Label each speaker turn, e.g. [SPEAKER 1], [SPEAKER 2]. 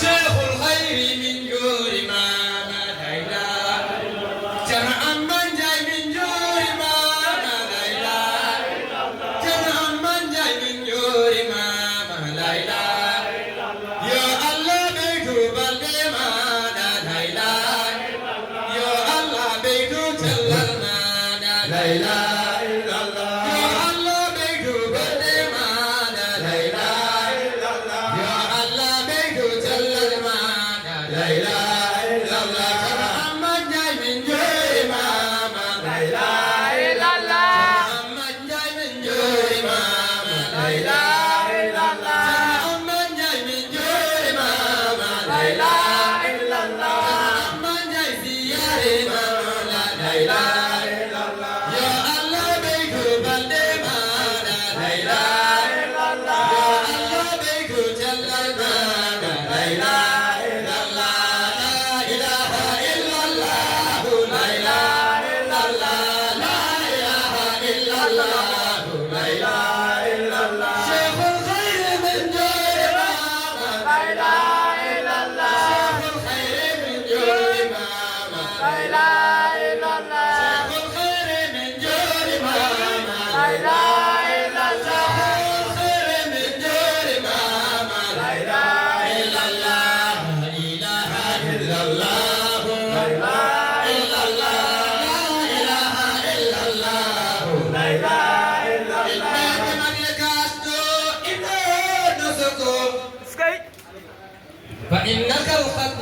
[SPEAKER 1] شيخ الخير من جور ما ليلى جمع من جاي من جور ما ليلى جمع من جاي من جور ما ليلى يا الله بيتو بلدي ما ليلى يا الله بيتو جلال ما ليلى يا الله بيتو بلدي ما ليلى يا الله بيتو جلال ما ليلى محمد جاي من جور ما ليلى محمد جاي من جور ما ليلى محمد جاي من جور ما ليلى محمد جاي زيار ما ليلى يا الله بيتو بلدي ما ليلى يا الله بيتو جلال ما ليلى لا إله إلا الله لا إله إلا الله لا إله إلا الله لا إله إلا الله شيخ الخير من جور ما شيخ الخير من جور ما شيخ الخير من جور ما شيخ الخير من جور ما لا إله إلا الله لا إله إلا الله لا إله إلا الله لا إله إلا الله من يكاستو إنه نسكو فإنك الختم